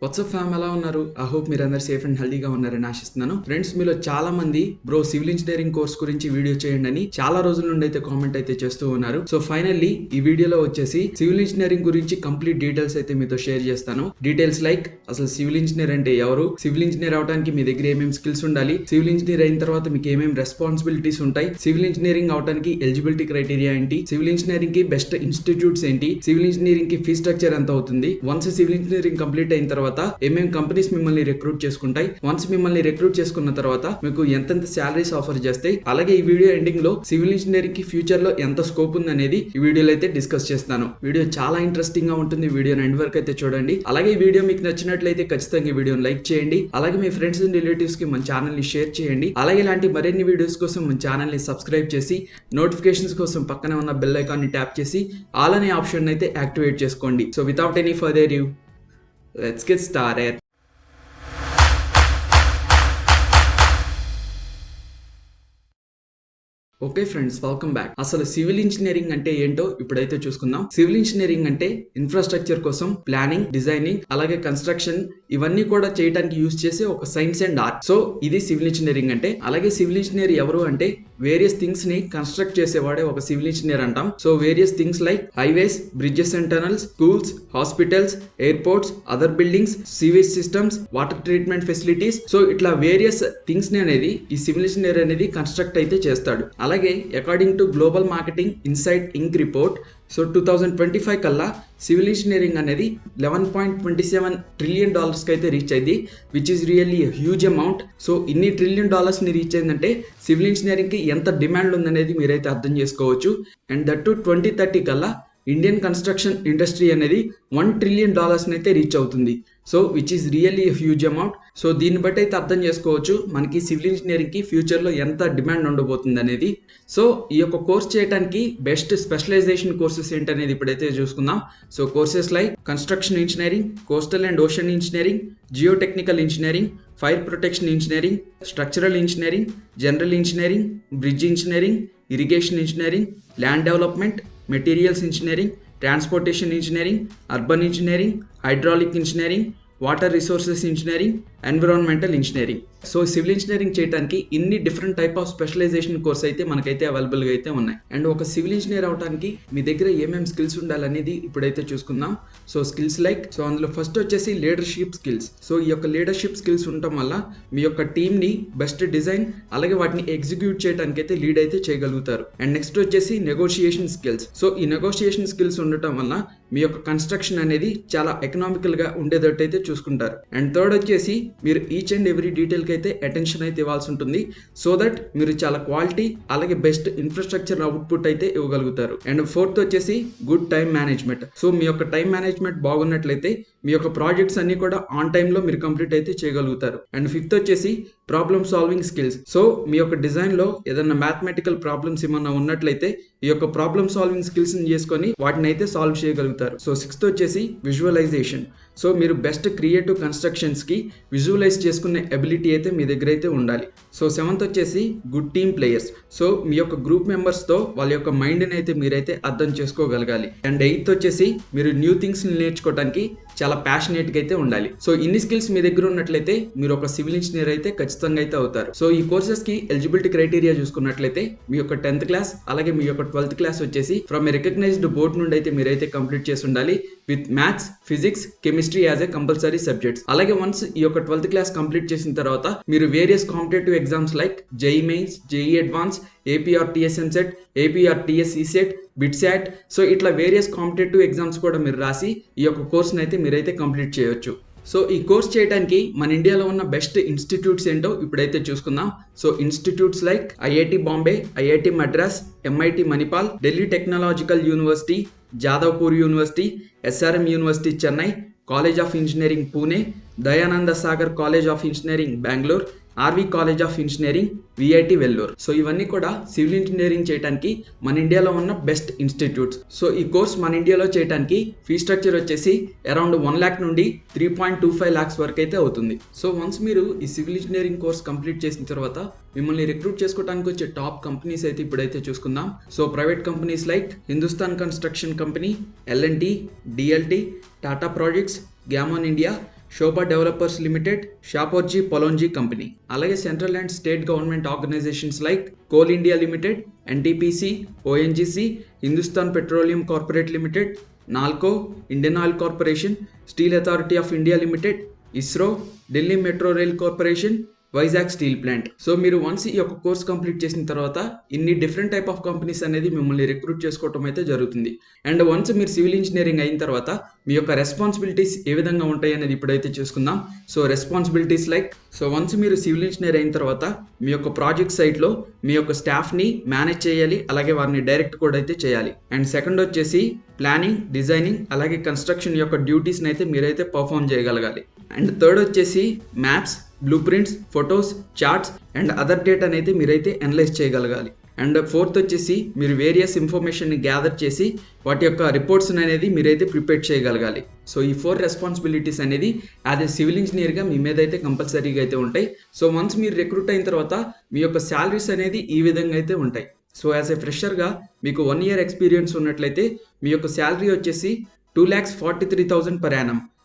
WhatsApp ఫ్యామ్ ఎలా ఉన్నారు? ఐ హోప్ మీరందరూ సేఫ్ అండ్ హెల్దీగా ఉన్నారని ఆశిస్తున్నాను. ఫ్రెండ్స్, మీలో చాలా మంది బ్రో సివిల్ ఇంజనీరింగ్ కోర్స్ గురించి వీడియో చేయండి అని చాలా రోజుల నుండి అయితే కామెంట్ అయితే చేస్తూ ఉన్నారు. సో ఫైనల్లీ ఈ వీడియోలో వచ్చేసి సివిల్ ఇంజనీరింగ్ గురించి కంప్లీట్ డీటెయిల్స్ అయితే మీతో షేర్ చేస్తాను. డీటెయిల్స్ లైక్ అసలు సివిల్ ఇంజనీర్ అంటే ఎవరు, సివిల్ ఇంజనీర్ అవడానికి మీ దగ్గర ఏమేమి స్కిల్స్ ఉండాలి, సివిల్ ఇంజనీర్ అయిన తర్వాత మీకు ఏమేమి రెస్పాన్సిబిలిటీస్ ఉంటాయి, సివిల్ ఇంజనీరింగ్ అవడానికి ఎలిజిబిలిటీ క్రైటీరియా ఏంటి, సివిల్ ఇంజనీరింగ్ కి బెస్ట్ ఇన్స్టిట్యూట్స్ ఏంటి, సివిల్ ఇంజనీరింగ్ కి ఫీ స్ట్రక్చర్ ఎంత అవుతుంది, వన్స్ సివిల్ ఇంజనీరింగ్ కంప్లీట్ అయిన తర్వాత ఏమేం కంపెనీస్ మిమ్మల్ని రిక్రూట్ చేసుకుంటాయి, వన్స్ మిమ్మల్ని రిక్రూట్ చేసుకున్న తర్వాత మీకు ఎంతెంత సాలరీస్ ఆఫర్ చేస్తాయి, అలాగే ఈ వీడియో ఎండింగ్ లో సివిల్ ఇంజనీరింగ్ కి ఫ్యూచర్ లో ఎంత స్కోప్ ఉంది అనేది ఈ వీడియోలో అయితే డిస్కస్ చేస్తాను. వీడియో చాలా ఇంట్రెస్టింగ్ గా ఉంటుంది. వీడియోని ఎండ్ వరకు అయితే చూడండి. అలాగే ఈ వీడియో మీకు నచ్చినట్లయితే ఖచ్చితంగా ఈ వీడియోని లైక్ చేయండి. అలాగే మీ ఫ్రెండ్స్ అండ్ రిలేటివ్స్ కి మన ఛానల్ ని షేర్ చేయండి. అలాగే ఇలాంటి మరిన్ని వీడియోస్ కోసం మన ఛానల్ ని సబ్స్క్రైబ్ చేసి నోటిఫికేషన్స్ కోసం పక్కనే ఉన్న బెల్ ఐకాన్ ని ట్యాప్ చేసి ఆల్ అనే ఆప్షన్ అయితే యాక్టివేట్ చేసుకోండి. So without any further due, let's get started. Okay friends, welcome back. అసలు సివిల్ ఇంజనీరింగ్ అంటే ఏంటో ఇప్పుడైతే చూసుకుందాం. సివిల్ ఇంజనీరింగ్ అంటే ఇన్ఫ్రాస్ట్రక్చర్ కోసం ప్లానింగ్, డిజైనింగ్, అలాగే కన్స్ట్రక్షన్ ఇవన్నీ కూడా చేయడానికి యూజ్ చేసే ఒక సైన్స్ అండ్ ఆర్ట్. సో ఇది సివిల్ ఇంజనీరింగ్ అంటే. అలాగే సివిల్ ఇంజనీర్ ఎవరు అంటే వేరియస్ థింగ్స్ ని కన్స్ట్రక్ట్ చేసేవాడే ఒక సివిల్ ఇంజనీర్ అంటాం. So various things like highways, bridges and tunnels, schools, hospitals, airports, other buildings, sewage systems, water treatment facilities. So ఇట్లా various things ని అనేది ఈ సివిల్ ఇంజనీర్ అనేది కన్స్ట్రక్ట్ అయితే చేస్తాడు. అలాగే according to global marketing insight inc report, so 2025 కల్లా civil engineering అనేది $11.27 ట్రిలియన్ కి అయితే రీచ్ అయింది, which is really huge amount. So ఇన్ని $1 ట్రిలియన్ ని రీచ్ అయిందంటే సివిల్ ఇంజనీరింగ్ కి ఎంత డిమాండ్ ఉందనేది మీరైతే అర్థం చేసుకోవచ్చు. అండ్ దట్ టు 2030 కల్లా ఇండియన్ కన్స్ట్రక్షన్ ఇండస్ట్రీ అనేది $1 ట్రిలియన్ అయితే రీచ్ అవుతుంది. So which is really huge amount. So దీన్ని బట్టి అయితే అర్థం చేసుకోవచ్చు మనకి సివిల్ ఇంజనీరింగ్ కి ఫ్యూచర్ లో ఎంత డిమాండ్ ఉండబోతుంది అనేది. సో ఈ యొక్క కోర్స్ చేయడానికి బెస్ట్ స్పెషలైజేషన్ కోర్సెస్ ఏంటనేది ఇప్పుడైతే చూసుకుందాం. So courses like construction engineering, coastal and ocean engineering, geotechnical engineering, fire protection engineering, structural engineering, general engineering, bridge engineering, irrigation engineering, land development, materials engineering, transportation engineering, urban engineering, hydraulic engineering, water resources engineering, environmental engineering. So civil engineering చేయడానికి ఇన్ని different type of specialization course అయితే మనకైతే అవైలబుల్గా అయితే ఉన్నాయి. And ఒక civil engineer అవడానికి మీ దగ్గర ఏమేమి స్కిల్స్ ఉండాలనేది ఇప్పుడైతే చూసుకుందాం. సో స్కిల్స్ లైక్, సో అందులో ఫస్ట్ వచ్చేసి లీడర్షిప్ స్కిల్స్. సో ఈ యొక్క లీడర్షిప్ స్కిల్స్ ఉండటం వల్ల మీ యొక్క టీమ్ని బెస్ట్ డిజైన్ అలాగే వాటిని ఎగ్జిక్యూట్ చేయడానికి అయితే లీడ్ అయితే చేయగలుగుతారు. అండ్ నెక్స్ట్ వచ్చేసి నెగోషియేషన్ స్కిల్స్. సో ఈ నెగోషియేషన్ స్కిల్స్ ఉండటం వల్ల మీ యొక్క కన్స్ట్రక్షన్ అనేది చాలా ఎకనామికల్ గా ఉండేటట్టు అయితే చూసుకుంటారు. అండ్ థర్డ్ వచ్చేసి మీరు ఈచ్ అండ్ ఎవ్రీ డీటెయిల్ కి అయితే అటెన్షన్ అయితే ఇవ్వాల్సి ఉంటుంది. సో దట్ మీరు చాలా క్వాలిటీ అలాగే బెస్ట్ ఇన్ఫ్రాస్ట్రక్చర్ అవుట్పుట్ అయితే ఇవ్వగలుగుతారు. అండ్ ఫోర్త్ వచ్చేసి గుడ్ టైం మేనేజ్మెంట్. సో మీ యొక్క టైం మేనేజ్మెంట్ బాగున్నట్లయితే మీ యొక్క ప్రాజెక్ట్స్ అన్ని కూడా ఆన్ టైంలో మీరు కంప్లీట్ అయితే చేయగలుగుతారు. అండ్ ఫిఫ్త్ వచ్చేసి ప్రాబ్లమ్ సాల్వింగ్ స్కిల్స్. సో మీ యొక్క డిజైన్ లో ఏదైనా మ్యాథమెటికల్ ప్రాబ్లమ్స్ ఏమన్నా ఉన్నట్లయితే ఈ యొక్క ప్రాబ్లమ్ సాల్వింగ్ స్కిల్స్ ని చేసుకొని వాటిని అయితే సాల్వ్ చేయగలుగుతారు. సో సిక్స్త్ వచ్చేసి విజువలైజేషన్. సో మీరు బెస్ట్ క్రియేటివ్ కన్స్ట్రక్షన్స్ కి విజువలైజ్ చేసుకునే ఎబిలిటీ అయితే మీ దగ్గర అయితే ఉండాలి. సో సెవెంత్ వచ్చేసి గుడ్ టీమ్ ప్లేయర్స్. సో మీ యొక్క గ్రూప్ మెంబర్స్ తో వాళ్ళ యొక్క మైండ్ ని అయితే మీరైతే అర్థం చేసుకోగలగాలి. అండ్ ఎయిత్ వచ్చేసి మీరు న్యూ థింగ్స్ నేర్చుకోవడానికి చాలా ప్యాషనేట్ గా అయితే ఉండాలి. సో ఇన్ని స్కిల్స్ మీ దగ్గర ఉన్నట్లయితే మీరు ఒక సివిల్ ఇంజనీర్ అయితే ఖచ్చితంగా అయితే అవుతారు. సో ఈ కోర్సెస్ కి ఎలిజిబిలిటీ క్రైటీరియా చూసుకున్నట్లయితే మీ యొక్క 10th క్లాస్ అలాగే మీ యొక్క 12th క్లాస్ వచ్చేసి ఫ్రమ్ ఏ రికగ్నైజ్డ్ బోర్డ్ నుండి అయితే మీరైతే కంప్లీట్ చేసి ఉండాలి with maths, physics, chemistry as a compulsory subjects. అలాగే వన్స్ ఈ యొక్క 12th క్లాస్ కంప్లీట్ చేసిన తర్వాత మీరు various competitive exams like JEE mains, JEE advance, AP or TS EAMCET, AP or TS ECET, BITSAT, so ఇట్లా వేరియస్ కాంపిటేటివ్ ఎగ్జామ్స్ కూడా మీరు రాసి ఈ యొక్క కోర్స్ని అయితే మీరైతే కంప్లీట్ చేయొచ్చు. సో ఈ కోర్స్ చేయడానికి మన ఇండియాలో ఉన్న బెస్ట్ ఇన్స్టిట్యూట్స్ ఏంటో ఇప్పుడైతే చూసుకుందాం. So institutes like IIT Bombay, IIT Madras, MIT Manipal, Delhi technological university, Jadavpur university, SRM university Chennai, college of engineering Pune, Dayananda Sagar college of engineering Bengaluru, RV college of engineering, VIT Vellore. So ఇవన్నీ కూడా సివిల్ ఇంజనీరింగ్ చేయడానికి మన ఇండియాలో ఉన్న బెస్ట్ ఇన్స్టిట్యూట్స్. సో ఈ కోర్స్ మన ఇండియాలో చేయడానికి ఫీ స్ట్రక్చర్ వచ్చేసి అరౌండ్ 1 lakh నుండి 3.25 lakhs వరకు అయితే అవుతుంది. సో వన్స్ మీరు ఈ సివిల్ ఇంజనీరింగ్ కోర్స్ కంప్లీట్ చేసిన తర్వాత మిమ్మల్ని రిక్రూట్ చేసుకోవడానికి వచ్చే టాప్ కంపెనీస్ అయితే ఇప్పుడైతే చూసుకుందాం. So private companies like Hindustan construction company, L and T, DLT, Tata projects, Gammon India, Shobha developers limited, Shapoorji Pallonji company. అలాగే central and state government organisations like coal India limited, NTPC, ONGC, Hindustan petroleum corporate limited, NALCO, Indian oil corporation, steel authority of India limited, ISRO, Delhi metro rail corporation, Vizag steel plant. So మీరు once ఈ యొక్క course complete చేసిన తర్వాత ఇన్ని different type of companies అనేది మిమ్మల్ని recruit చేసుకోవటం అయితే జరుగుతుంది. అండ్ వన్స్ మీరు సివిల్ ఇంజనీరింగ్ అయిన తర్వాత మీ యొక్క రెస్పాన్సిబిలిటీస్ ఏ విధంగా ఉంటాయి అనేది ఇప్పుడైతే చూసుకుందాం. So responsibilities like, so once మీరు సివిల్ ఇంజనీర్ అయిన తర్వాత మీ యొక్క ప్రాజెక్ట్ సైట్లో మీ యొక్క స్టాఫ్ని మేనేజ్ చేయాలి, అలాగే వారిని డైరెక్ట్ కూడా అయితే చేయాలి. అండ్ సెకండ్ వచ్చేసి ప్లానింగ్, డిజైనింగ్, అలాగే కన్స్ట్రక్షన్ యొక్క డ్యూటీస్ని అయితే మీరైతే పర్ఫామ్ చేయగలగాలి. అండ్ థర్డ్ వచ్చేసి maps, blue prints, photos, charts and other డేటాని అయితే మీరైతే అనలైజ్ చేయగలగాలి. అండ్ ఫోర్త్ వచ్చేసి మీరు వేరియస్ ఇన్ఫర్మేషన్ని గ్యాదర్ చేసి వాటి యొక్క రిపోర్ట్స్ అనేది మీరైతే ప్రిపేర్ చేయగలగాలి. సో ఈ 4 రెస్పాన్సిబిలిటీస్ అనేది యాజ్ ఎ సివిల్ ఇంజనీర్గా మీ మీద అయితే కంపల్సరీగా అయితే ఉంటాయి. సో వన్స్ మీరు రిక్రూట్ అయిన తర్వాత మీ యొక్క శాలరీస్ అనేది ఈ విధంగా అయితే ఉంటాయి. సో యాజ్ ఎ ఫ్రెషర్గా మీకు 1 year ఎక్స్పీరియన్స్ ఉన్నట్లయితే మీ యొక్క శాలరీ వచ్చేసి 2,43,000 per annum.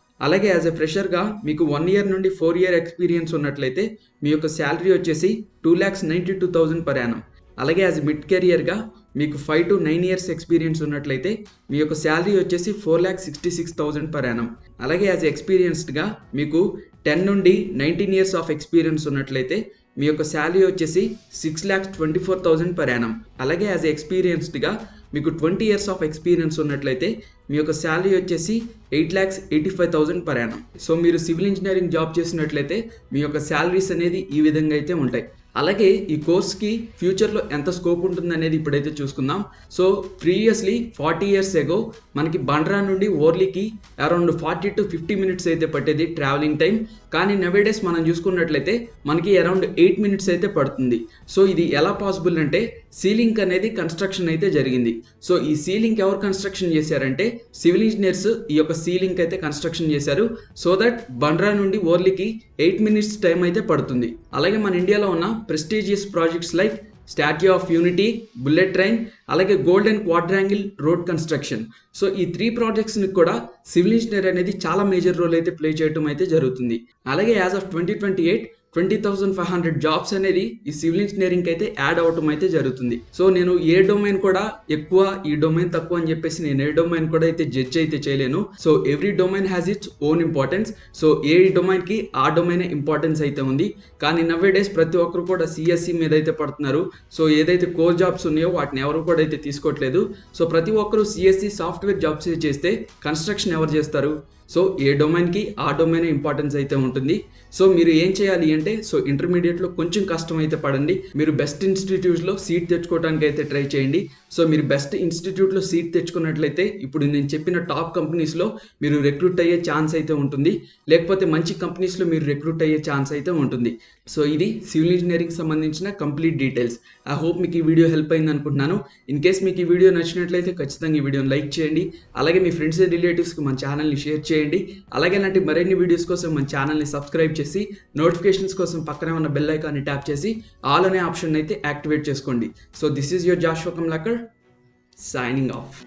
అలాగే యాజ్ ఎ ఫ్రెషర్గా మీకు 1 year నుండి 4 year ఎక్స్పీరియన్స్ ఉన్నట్లయితే మీ యొక్క శాలరీ వచ్చేసి 2,92,000 per annum. అలాగే యాజ్ మిడ్ కెరియర్గా మీకు 5 to 9 years ఎక్స్పీరియన్స్ ఉన్నట్లయితే మీ యొక్క శాలరీ వచ్చేసి 4,66,000 per annum. అలాగే యాజ్ ఎక్స్పీరియన్స్డ్గా మీకు 10 నుండి 19 years ఆఫ్ ఎక్స్పీరియన్స్ ఉన్నట్లయితే మీ యొక్క శాలరీ వచ్చేసి 6,24,000 per annum. అలాగే యాజ్ ఎక్స్పీరియన్స్డ్గా మీకు 20 years ఆఫ్ ఎక్స్పీరియన్స్ ఉన్నట్లయితే మీ యొక్క శాలరీ వచ్చేసి 8,85,000 per annum. సో మీరు సివిల్ ఇంజనీరింగ్ జాబ్ చేసినట్లయితే మీ యొక్క శాలరీస్ అనేది ఈ విధంగా అయితే ఉంటాయి. అలాగే ఈ కోర్స్కి ఫ్యూచర్లో ఎంత స్కోప్ ఉంటుంది అనేది ఇప్పుడైతే చూసుకుందాం. సో ప్రీవియస్లీ 40 years ago మనకి బండ్రా నుండి ఓర్లీకి అరౌండ్ 40 to 50 minutes అయితే పట్టేది ట్రావెలింగ్ టైం. కానీ నవేడేస్ మనం చూసుకున్నట్లయితే మనకి అరౌండ్ 8 minutes అయితే పడుతుంది. సో ఇది ఎలా పాసిబుల్ అంటే సీలింగ్ అనేది కన్స్ట్రక్షన్ అయితే జరిగింది. సో ఈ సీలింగ్ ఎవరు కన్స్ట్రక్షన్ చేశారంటే సివిల్ ఇంజనీర్స్ ఈ యొక్క సీలింగ్ అయితే కన్స్ట్రక్షన్ చేశారు. సో దట్ బండ్రా నుండి ఓర్లీకి 8 minutes టైం అయితే పడుతుంది. అలాగే మన ఇండియాలో ఉన్న prestigious projects like statue of unity, bullet train, అలాగే golden quadrilateral road construction. So ఈ 3 projectsని కూడా సివిల్ ఇంజనీర్ అనేది చాలా మేజర్ రోల్ అయితే ప్లే చేయడం అయితే జరుగుతుంది. అలాగే యాజ్ ఆఫ్ 2028 20,500 జాబ్స్ అనేది ఈ సివిల్ ఇంజనీరింగ్ అయితే యాడ్ అవటం అయితే జరుగుతుంది. సో నేను ఏ డొమైన్ కూడా ఎక్కువ, ఈ డొమైన్ తక్కువ అని చెప్పేసి నేను ఏ డొమైన్ కూడా అయితే జడ్జ్ అయితే చేయలేను. So every domain has its own importance. So ఏ డొమైన్కి ఆ డొమైన్ ఇంపార్టెన్స్ అయితే ఉంది. కానీ నవ్వే డేస్ ప్రతి ఒక్కరు కూడా సిఎస్సి మీద అయితే పడుతున్నారు. సో ఏదైతే కోర్ జాబ్స్ ఉన్నాయో వాటిని ఎవరు కూడా అయితే తీసుకోవట్లేదు. సో ప్రతి ఒక్కరు సిఎస్సి సాఫ్ట్వేర్ జాబ్స్ చేస్తే కన్స్ట్రక్షన్ ఎవరు చేస్తారు? సో ఏ డొమైన్కి ఆ డొమైన్ ఇంపార్టెన్స్ అయితే ఉంటుంది. సో మీరు ఏం చేయాలి అంటే, సో ఇంటర్మీడియట్లో కొంచెం కష్టం అయితే పడండి. మీరు బెస్ట్ ఇన్స్టిట్యూట్స్లో సీట్ తెచ్చుకోవడానికి అయితే ట్రై చేయండి. సో మీరు బెస్ట్ ఇన్స్టిట్యూట్లో సీట్ తెచ్చుకున్నట్లయితే ఇప్పుడు నేను చెప్పిన టాప్ కంపెనీస్లో మీరు రిక్రూట్ అయ్యే ఛాన్స్ అయితే ఉంటుంది. లేకపోతే మంచి కంపెనీస్లో మీరు రిక్రూట్ అయ్యే ఛాన్స్ అయితే ఉంటుంది. సో ఇది సివిల్ ఇంజనీరింగ్ సంబంధించిన కంప్లీట్ డీటెయిల్స్. ఐ హోప్ మీకు ఈ వీడియో హెల్ప్ అయింది అనుకుంటున్నాను. ఇన్ కేస్ మీకు ఈ వీడియో నచ్చినట్లయితే ఖచ్చితంగా ఈ వీడియోని లైక్ చేయండి. అలాగే మీ ఫ్రెండ్స్ అండ్ రిలేటివ్స్కి మన ఛానల్ని షేర్ చేయండి. అలాగే ఇలాంటి మరిన్ని వీడియోస్ కోసం మన ఛానల్ని సబ్స్క్రైబ్ చేసి నోటిఫికేషన్స్ కోసం పక్కనే ఉన్న బెల్ ఐకాన్ని ట్యాప్ చేసి ఆల్ అనే ఆప్షన్ అయితే యాక్టివేట్ చేసుకోండి. So this is your Joshua Kamlakar signing of.